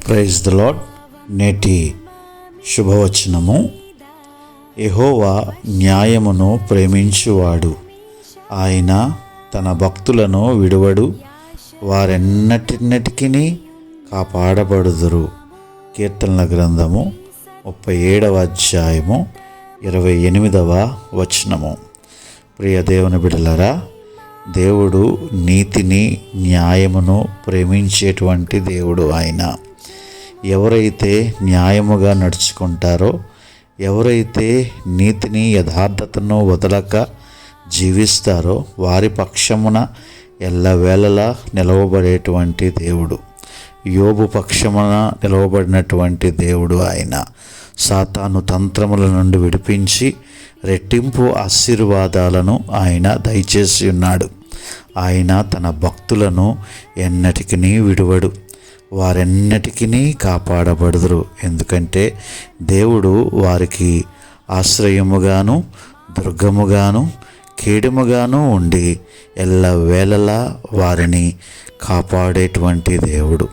Praise the lord. నేటి శుభవచనము: యెహోవా న్యాయమును ప్రేమించువాడు, ఆయన తన భక్తులను విడువడు, వారెన్నటికి కాపాడబడుదురు. కీర్తనల గ్రంథము 37వ అధ్యాయము 28వ వచనము. ప్రియ దేవుని బిడ్డలారా, దేవుడు నీతిని న్యాయమును ప్రేమించేటువంటి దేవుడు. ఆయన ఎవరైతే న్యాయముగా నడుచుకుంటారో, ఎవరైతే నీతిని యథార్థతను వదలక జీవిస్తారో, వారి పక్షమున ఎల్లవేళలా నిలవబడేటువంటి దేవుడు. యోబు పక్షమున నిలవబడినటువంటి దేవుడు ఆయన. సాతాను తంత్రముల నుండి విడిపించి రెట్టింపు ఆశీర్వాదాలను ఆయన దయచేసి ఉన్నాడు. ఆయన తన భక్తులను ఎన్నటికీ విడువడు, వారెన్నటికీ కాపాడబడుదురు. ఎందుకంటే దేవుడు వారికి ఆశ్రయముగాను దుర్గముగాను కేడముగాను ఉండి ఎల్లవేళలా వారిని కాపాడేటువంటి దేవుడు.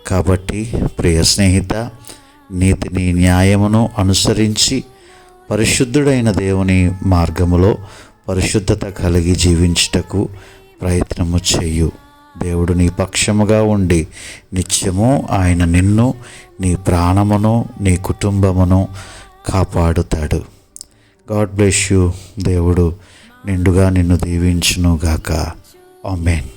కాబట్టి ప్రియ స్నేహిత, నీతిని న్యాయమును అనుసరించి పరిశుద్ధుడైన దేవుని మార్గములో పరిశుద్ధత కలిగి జీవించుటకు ప్రయత్నము చేయు. దేవుడు నీ పక్షముగా ఉండి నిత్యము ఆయన నిన్ను, నీ ప్రాణమును, నీ కుటుంబమును కాపాడుతాడు. God bless you. దేవుడు నిండుగా నిన్ను దీవించును గాక. ఆమేన్.